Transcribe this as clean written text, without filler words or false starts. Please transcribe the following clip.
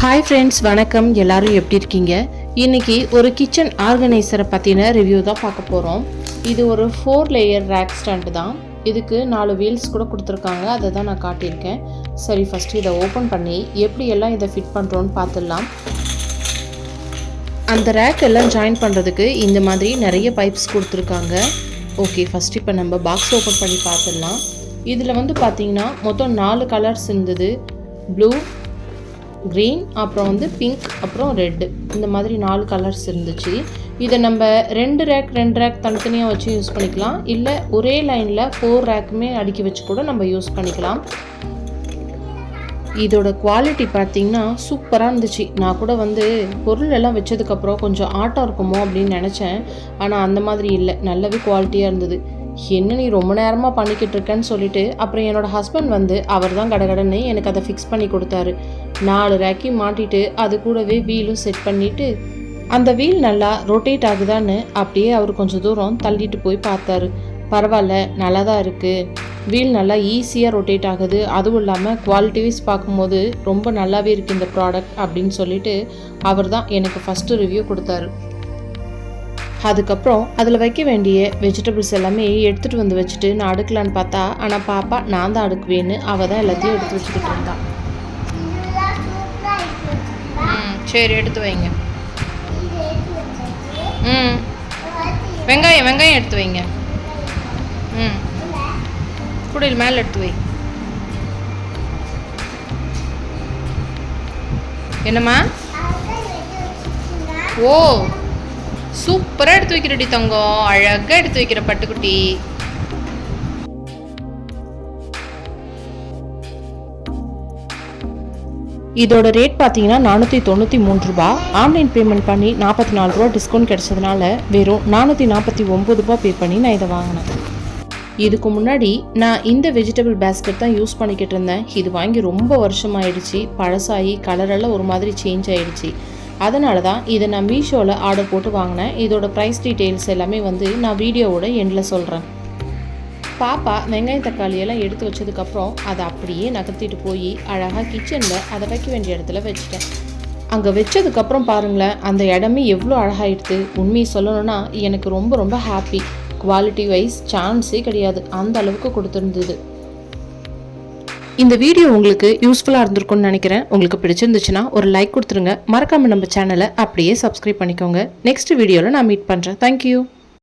Hi friends, வணக்கம். எல்லாரும் எப்படி இருக்கீங்க? இன்னைக்கு ஒரு கிச்சன் ஆர்கனைசரை பற்றின ரிவ்யூ தான் பார்க்க போகிறோம். இது ஒரு 4 லேயர் ரேக் ஸ்டாண்டு தான். இதுக்கு 4 வீல்ஸ் கூட கொடுத்துருக்காங்க. அதை தான் நான் காட்டியிருக்கேன். சரி, ஃபஸ்ட்டு இதை ஓப்பன் பண்ணி எப்படியெல்லாம் இதை ஃபிட் பண்ணுறோன்னு பார்த்துடலாம். அந்த ரேக் எல்லாம் ஜாயின் பண்ணுறதுக்கு இந்த மாதிரி நிறைய பைப்ஸ் கொடுத்துருக்காங்க. ஓகே, ஃபஸ்ட் இப்போ நம்ம பாக்ஸ் ஓப்பன் பண்ணி பார்த்துடலாம். இதில் பார்த்தீங்கன்னா மொத்தம் 4 கலர்ஸ் இருந்தது. ப்ளூ, க்ரீன், அப்புறம் பிங்க், அப்புறம் ரெட்டு. இந்த மாதிரி 4 கலர்ஸ் இருந்துச்சு. இதை நம்ம 2 ரேக் தனித்தனியாக வச்சு யூஸ் பண்ணிக்கலாம். இல்லை ஒரே லைனில் 4 ரேக்குமே அடுக்கி வச்சு கூட நம்ம யூஸ் பண்ணிக்கலாம். இதோட குவாலிட்டி பார்த்திங்கன்னா சூப்பராக இருந்துச்சு. நான் கூட பொருள் எல்லாம் வச்சதுக்கப்புறம் கொஞ்சம் ஆட்டம் இருக்குமோ அப்படின்னு நினச்சேன். ஆனால் அந்த மாதிரி இல்லை, நல்லாவே குவாலிட்டியாக இருந்தது. என்ன நீ ரொம்ப நேரமாக பண்ணிக்கிட்டு இருக்கேன்னு சொல்லிட்டு அப்புறம் என்னோடய ஹஸ்பண்ட் அவர் தான் கடகடன்னு எனக்கு அதை ஃபிக்ஸ் பண்ணி கொடுத்தாரு. 4 ரேக்கையும் மாட்டிட்டு அது கூடவே வீலும் செட் பண்ணிவிட்டு அந்த வீல் நல்லா ரொட்டேட் ஆகுதான்னு அப்படியே அவர் கொஞ்சம் தூரம் தள்ளிட்டு போய் பார்த்தாரு. பரவாயில்ல, நல்லா தான் இருக்குது, வீல் நல்லா ஈஸியாக ரொட்டேட் ஆகுது, அதுவும் இல்லாமல் குவாலிட்டி வைஸ் பார்க்கும்போது ரொம்ப நல்லாவே இருக்குது இந்த ப்ராடக்ட் அப்படின்னு சொல்லிட்டு அவர் தான் எனக்கு ஃபஸ்ட்டு ரிவ்யூ கொடுத்தாரு. அதுக்கப்புறம் அதில் வைக்க வேண்டிய வெஜிடபிள்ஸ் எல்லாமே எடுத்துகிட்டு வச்சுட்டு நான் அடுக்கலான்னு பார்த்தா, ஆனால் பாப்பா நான் தான் அடுக்குவேன்னு அவள் தான் எல்லாத்தையும் எடுத்து வச்சுக்கிட்டு இருந்தான். சரி, எடுத்து வைங்க. வெங்காயம் எடுத்து வைங்க. குடில் மேலே எடுத்து வை. என்னம்மா? ஓ, சூப்பராக எடுத்து வைக்கிறடி தங்கம், அழகாக எடுத்து வைக்கிற பட்டுக்குட்டி. இதோட ரேட் பார்த்தீங்கன்னா 493 ரூபா. ஆன்லைன் பேமெண்ட் பண்ணி 44 ரூபா டிஸ்கவுண்ட் கிடைச்சதுனால வெறும் 449 ரூபா பே பண்ணி நான் இதை வாங்கினேன். இதுக்கு முன்னாடி நான் இந்த வெஜிடபிள் பேஸ்கெட் தான் யூஸ் பண்ணிக்கிட்டு இருந்தேன். இது வாங்கி ரொம்ப வருஷமாயிடுச்சு. பழசாகி கலரெல்லாம் ஒரு மாதிரி சேஞ்ச் ஆகிடுச்சு. அதனால தான் இதை நான் மீஷோவில் ஆர்டர் போட்டு வாங்கினேன். இதோட ப்ரைஸ் டீட்டெயில்ஸ் எல்லாமே நான் வீடியோவோட எண்டில் சொல்கிறேன். பாப்பா வெங்காயம் தக்காளியெல்லாம் எடுத்து வச்சதுக்கப்புறம் அதை அப்படியே நகர்த்திட்டு போய் அழகாக கிச்சனில் அதை வைக்க வேண்டிய இடத்துல வச்சுட்டேன். அங்கே வச்சதுக்கப்புறம் பாருங்களேன், அந்த இடமே எவ்வளோ அழகாகிடுது. உண்மையை சொல்லணும்னா எனக்கு ரொம்ப ரொம்ப ஹாப்பி. குவாலிட்டி வைஸ் சான்ஸே கிடையாது, அந்த அளவுக்கு கொடுத்துருந்தது. இந்த வீடியோ உங்களுக்கு யூஸ்ஃபுல்லாக இருந்திருக்கும்னு நினைக்கிறேன். உங்களுக்கு பிடிச்சிருந்துச்சுன்னா ஒரு லைக் கொடுத்துருங்க. மறக்காமல் நம்ம சேனலை அப்படியே சப்ஸ்கிரைப் பண்ணிக்கோங்க. நெக்ஸ்ட் வீடியோவில் நான் மீட் பண்ணுறேன். தேங்க்யூ.